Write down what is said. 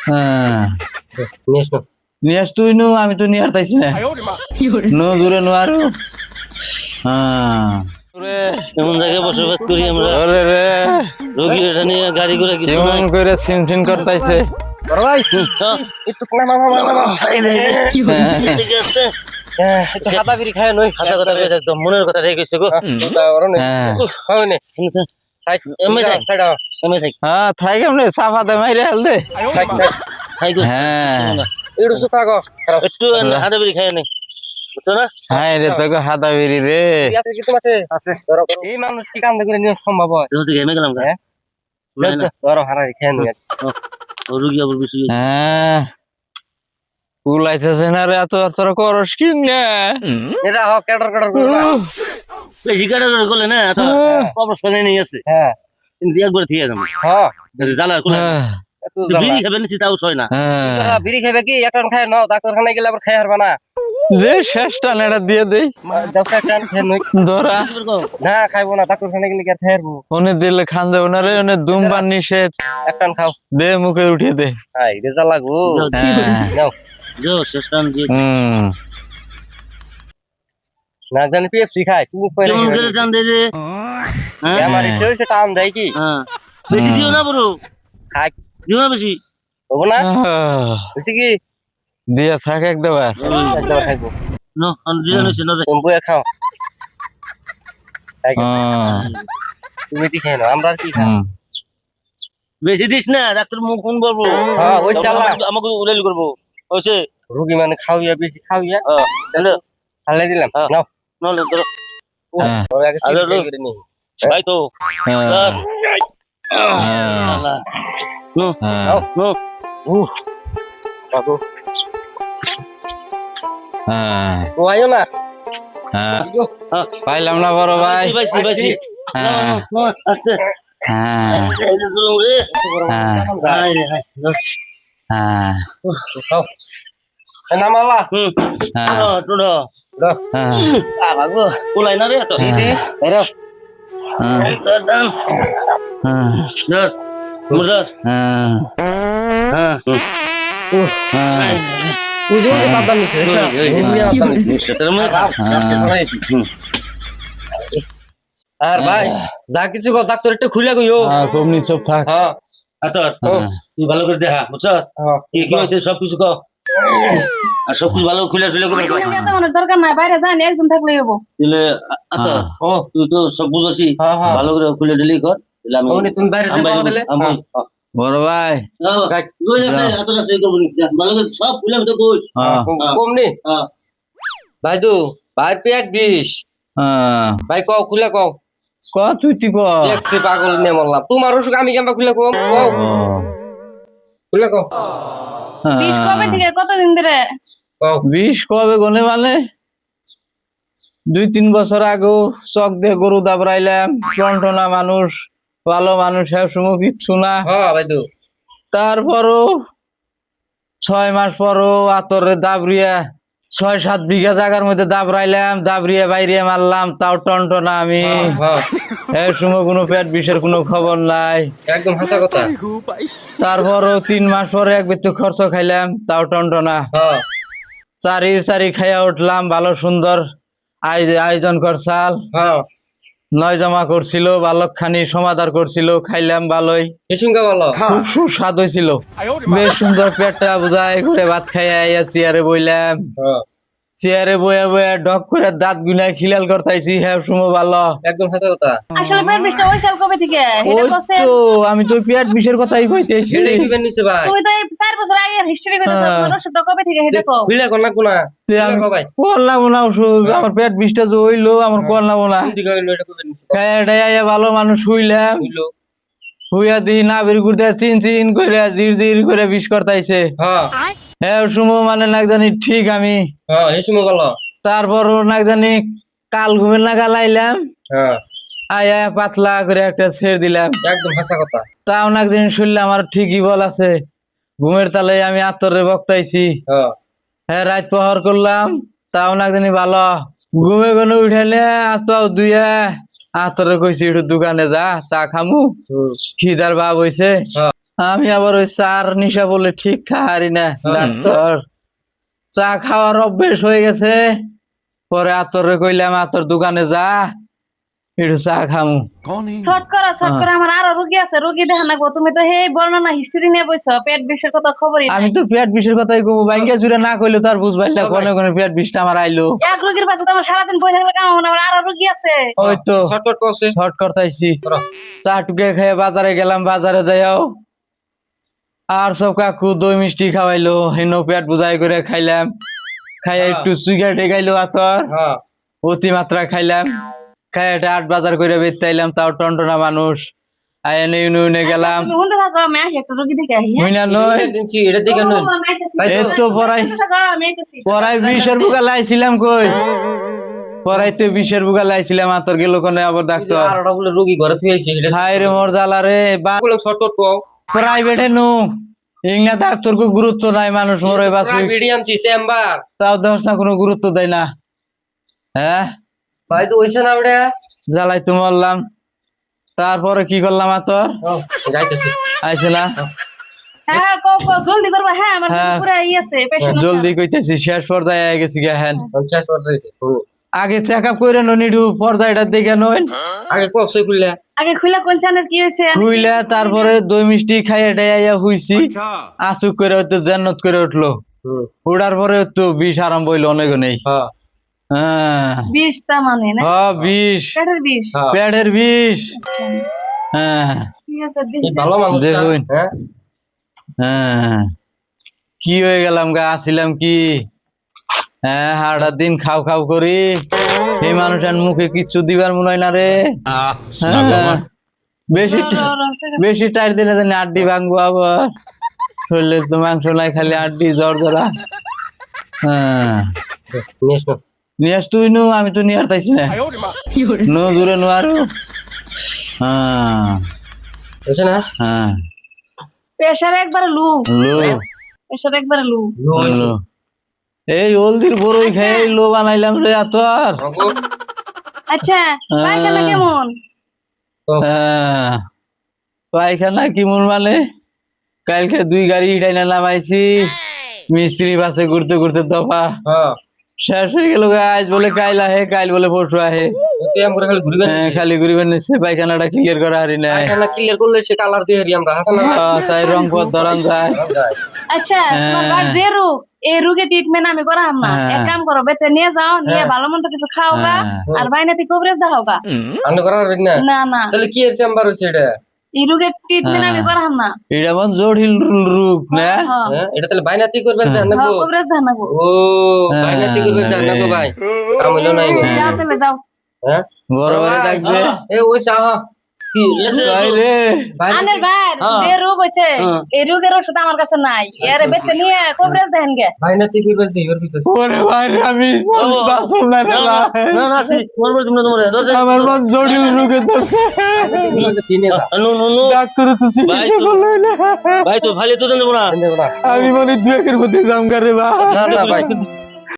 হ্যাঁ নিয়ে আসো নিয়ে আস তুই নু আমি তো নিয়ে আসতেছি না নো দূরে নো আরো হ্যাঁ এমন জায়গায় বসবাস করি আমরা। ওরে রে রোগী এটা নিয়ে গাড়ি ঘোড়া কিছু নাই। কেমন করে সিনসিন করতেছে বড় ভাই একটু নামা এদিকে আসতে। একটু সাদা বিড়ি খায় নই হাসা কথা কইছে একদম মনের কথা রেখে গেছে গো। হ্যাঁ এমনি থাক, এমনি থাক। হ্যাঁ থাই কেমনে সাফাতে মাইরে হেল দে থাক গো। হ্যাঁ একটু হাতে বেরি খাই নে, বুঝছো না? হ্যাঁ রে তোকে হাতা বেরি রে এই মানুষ কি কান্দে করে নিয়ে সম্ভব হয় তুমি তো ঘেমে গেলাম গা। না, না, ধরো হারাই খেয়ে নিয়ে ও রুগী আবার বেশি হ্যাঁ কুলাইতেছে না রে এত তোর করস কি না এটা হোক কেটর কেটর করে না বেশি কাটা করলে না তো অবস্থানে নিয়ে আছে হ্যাঁ কিন্তু একবার থিয়ে যাবো হ্যাঁ জ্বালা কোলা এত বিড়ি খাবেন তাও ছয় না। হ্যাঁ বিড়ি খাবে কি এখন খায় নাও ডাক্তারখানায় গেলে আবার খাই হারবা না যে শেষটা নেড়া দিয়ে দেই দশটা টান খেয়ে নই ধরা না খাইবো না ডাক্তারখানায় গেলে কি আর খাই হারবো ওনে দিলে খান দেবো না রে ওনে দুমবার নিষেধ এক টান খাও দে মুখে উঠিয়ে দে হাই রেজা লাগু হ্যাঁ নাও যাও শেষ টান দিয়ে না জানি পেপসি খাই চুমুক করে কেমন করে টান দে রে। হ্যাঁ আমার ইচ্ছে হইছে টান দেয় কি হ্যাঁ বেশি দিও না বড়, খাই দিও না বেশি। হবো না হইছে কি দিয়ে থাক একবার একবার খাইবো নো দিও না চিন্তা তুমি খাও খাই তুমি কি খাই না আমরা আর কি খাই বেশি দিস না, ডাক্তার মুখ ফোন বলবো। হ্যাঁ ওই শালা আমাকে উলাইল করবো হয়েছে। রোগী মানে খাওয়া বেশি খাওয়া তাহলে ফালাই দিলাম নাও নলে ধরো ওর আগে আগে চিনি লো। খাই করে নিই ভাই তো ধর। নো নাও নো বাবু হ্যাঁ ও আইও না হ্যাঁ পাইলাম না বড় ভাই বাইছি বাইছি হ্যাঁ আস্তে হ্যাঁ এই যে চলো রে। হ্যাঁ হাই রে হাই হ্যাঁ খাও নামালা হ্যাঁ টুডো হ্যাঁ বাবু উলাই না রে তো বেরো হ্যাঁ ধর হ্যাঁ মুরদার হ্যাঁ হ্যাঁ হ্যাঁ পুজো যে বাবা নিছে আর ভাই যা কিছু কও ডাক্তার একটু খুলে কইও কমনি সব থাক হ্যাঁ আতর হ্যাঁ। তুই ভালো করে দেখা বুঝছ কি কি হয়েছে সবকিছু কও আর সবকিছু ভালো খুলে খুলে করে কও। এত মানুষ দরকার নাই বাইরে যান একজন থাকলেই হবো দিলে আতর ও তুই তো সব বুঝছিস হ্যাঁ ভালো করে খুলে দিলি কর দিলে আমি ওনি তুমি বাইরে যাবা দিলে আমি বড় ভাই কই আছে আতর আছে করব ভালো করে সব খুলে তো কই হ্যাঁ কম নি হ্যাঁ ভাই দু ভাই পেট বিষ হ্যাঁ ভাই কও খুলে কও ক তুই টিপ দেখছি পাগল নিয়ে মরলাম তোমার ওষুধ আমি কেমন খুলে কও কও খুলে কও বিষ কবে থেকে কতদিন ধরে কও বিষ কবে গনে মানে 2-3 বছর আগেও চক দিয়ে গরু দাবড়াইলাম টনটনা মানুষ ভালো মানুষ সময় কিচ্ছু না হ্যাঁ ভাই দু তারপরও 6 মাস পরও আতরে দাবরিয়া 6-7 বিঘা জায়গার মধ্যে দাবড়াইলাম দাবরিয়া বাইরে মারলাম তাও টনটনা আমি হ্যাঁ এই সময় কোনো পেট বিষের কোনো খবর নাই একদম হাসা কথা তারপরও 3 মাস পরে এক বেতু খরচ খাইলাম তাও টনটনা হ্যাঁ চারি খাইয়া উঠলাম ভালো সুন্দর আয়োজন করছাল হ্যাঁ 9 জমা করছিল বালকখানি সমাদার করছিল খাইলাম ভালোই কিসুঙ্গা বলো খুব সুস্বাদ হয়েছিল বেশ সুন্দর পেটটা বুঝাই করে ভাত খাইয়া আইয়া চেয়ারে বইলাম হ্যাঁ চেয়ারে বইয়া বইয়া ডক করে দাঁত গুনায় খিলাল করতাইছি হ্যাঁ সময় ভালো একদম হাসা কথা আসলে পেট বিষটা ওই সাল কবে থেকে এটা ওই কছে তো আমি তো পেট বিষের কথাই কইতেছি সেটাই দিবেন নিছে ভাই তুমি তো এই 4 বছর আগে হিস্টরি কইতেছ হ্যাঁ। তোমার ওষুধটা কবে থেকে এটা কও খুলে কোন না কোনা আমি ভাই করলাম না ওষুধ আমার পেট বিষটা যে হইলো আমার করলাম না কোন দিকে হইলো এটা কইবেন নিছে খাইয়া ভালো মানুষ শুইলাম হইলো হুইয়া দিই না বের করতে চিন করে জির করে বিষ করতাইছে হ্যাঁ হ্যাঁ সময় মানে না জানি ঠিক আমি হ্যাঁ এই সময় বলো তারপরও না জানি কাল ঘুমের নাগাল আইলাম হ্যাঁ আয়া পাতলা করে একটা ছেড়ে দিলাম একদম হাসা কথা তাও না একদিন শুনলাম আমার ঠিকই বল আছে ঘুমের তালে আমি আত্মরে বক্তাইছি হ্যাঁ হ্যাঁ রাত প্রহর করলাম তাও না একদিন ভালো ঘুমে গনে উঠাইলে আত্মাও দুইয়া আত্মরে কইছি একটু দোকানে যা চা খামু খিদার ভাব হইছে আমি আবার ওই চার নিশা বলে ঠিক খাহারি না ডাক্তার। চা খাওয়ার অভ্যেস হয়ে গেছে, পরে আতরে কইলাম আতর দোকানে যা একটু চা খামু। শর্ট করো আমার আরো রোগী আছে, রোগী দেখা নাকবো। তুমি তো হে বর্ণনা হিস্ট্রি নিয়ে বইছো, পেট বিষের কথা খবরই নাই। আমি তো পেট বিষের কথাই কমু, বাইঙ্গা জুড়ে না কইলে তো আর বুঝবাই না কোনে কোনে পেট বিষটা আমার আইলো। এক রোগীর পাশে তো আমার সারাদিন বসে থাকলে কাম হবে না, আমার আরো রোগী আছে। ওই তো শর্টকাট করছে শর্ট করতাইছি। করো। চা টুকে খেয়ে বাজারে গেলাম, বাজারে যাইও আর সব কাকু দই মিষ্টি খাওয়াইলো, হেনো পেট বুঝাই করে খাইলাম। খাইয়া একটু সুইগার খাইলো আতর, হ্যাঁ অতিমাত্রা খাইলাম। খাই এটা 8 বাজার করে বেচতে আইলাম, তাও টনটনা মানুষ। আইনে ইউনে গেলাম। তুমি শুনতে থাকো, আমি আসি একটা রোগী দেখে আসি। মুইনা নয় দিনছি এটা দেখে নই এই তো পড়াই পড়াই 20-এর বুকা লাইছিলাম কই, পড়াইতে 20-এর বুকা লাইছিলাম, আতর গেল কোনে আবার ডাক্তার। আরটা বলে রোগী ঘরে তুই আইছিস এটা হাই রে মোর জ্বালা রে, বলে শর্টকাট কও প্রাইভেটে নু ইংনা ডাক্তার কো গুরুত্ব নাই, মানুষ মরে বাঁচবে মিডিয়াম চি চেম্বার তাও দশ না কোনো গুরুত্ব দেয় না। হ্যাঁ ভাই তো হইছে না ওটা জ্বালাই তো মরলাম। তারপরে কি করলাম আতর, যাইতেছি আইছে না? হ্যাঁ কো জলদি করবা। হ্যাঁ আমার হ্যাঁ। পুরো ই আছে, পেশেন্ট জলদি কইতেছি, শেষ পর্যায়ে আই গেছি গে। হ্যাঁ পঞ্চাশ পর্যায়ে আগে চেক আপ করে নিডু, পর্দাটা দেখে নইন আগে কফসে খুললে আগে খুলে কোন চ্যানেল কি হয়েছে। খুইলা তারপরে দই মিষ্টি খাইয়ে ডাইয়া হুইছি, আসুক করে হয়তো জান্নাত করে উঠলো। উড়ার পরে তো বিষ আরম্ভ হইলো অনেক নেই। হ্যাঁ হ্যাঁ বিষ তা মানে না, বিষ, পেটের বিষ। হ্যাঁ পেটের বিষ। হ্যাঁ ঠিক আছে এই দিছি। ভালো মানুষ দেখুন। হ্যাঁ হ্যাঁ কি হয়ে গেলাম গা, আসিলাম কি হ্যাঁ হাড়ার দিন খাও খাও করি, এই মানুষের মুখে কিচ্ছু দিবার মনে হয় না রে। হ্যাঁ, বেশি বেশি টাইট দিলে জানি আড্ডি ভাঙবো আবার, শরীরে তো মাংস নাই খালি আড্ডি জ্বর জ্বরা। হ্যাঁ নিস না নিয়ে আস তুই নু, আমি তো নিয়ে আরতাইছি না, নো দূরে নো আরো। হ্যাঁ হইছে না হ্যাঁ প্রেসার একবারে লো, লো প্রেসার একবারে লো। লো এই হলদির বড়ই খেয়ে লো বানাইলাম রে আতর। আচ্ছা পায়খানা কেমন? হ্যাঁ পায়খানা কেমন মানে, কালকে 2 গাড়ি ইটাইনা নামাইছি, মিস্ত্রি বাসে ঘুরতে ঘুরতে দফা হ্যাঁ শেষ হয়ে গেল। আজ বলে কাইল আহে, কাইল বলে পরশু আহে, তুই আমরা খালি ঘুরবেন খালি ঘুরিবেন নিচ্ছে, পায়খানাটা ক্লিয়ার করা হারি নাই। না ক্লিয়ার করলে সে কালার দিয়ে হারি আমরা হাসানা তাই রং পথ ধরান যায়। আচ্ছা তোমার যে রোগ, এই রোগে ট্রিটমেন্ট আমি করাম না। এক কাম করো, বেতে নিয়ে যাও, নিয়ে ভালো মন্দ কিছু খাও গা, আর বাইনাতে কভারেজ দাও গা। আমি করার না না না, তাহলে কি এর চেম্বার হইছে এটা এই রোগের ট্রিটমেন্ট আমি করাম না। এটা মন জটিল রোগ না। হ্যাঁ এটা তাহলে বাইনাতি করবেন জান না গো কভারেজ দাও না গো। ও বাইনাতি করবেন জান না গো ভাই আমলো নাই যাও তাহলে যাও। হ্যাঁ বড় বড় ডাকবে এ ওই চাহ কি লেছে ভাই রে, আনের ভাই যে রোগ হইছে, এই রোগের ওষুধ আমার কাছে নাই, এর বেতে নিয়ে কভারেজ দেন গে। বাইনাতি করবেন দিবার ভিতর ওরে ভাই রে, আমি বাসম না রে ভাই। না না সি মন বল তুমি তোমারে আমার মন জটিল রোগে ধরছে, তিনে যা নো নো নো ডাক্তার তো চিকিৎসা করলো না। ভাই তো ভালো তো দেন না আমি মনে 2 একের মধ্যে জাম করে ভাই। না না ভাই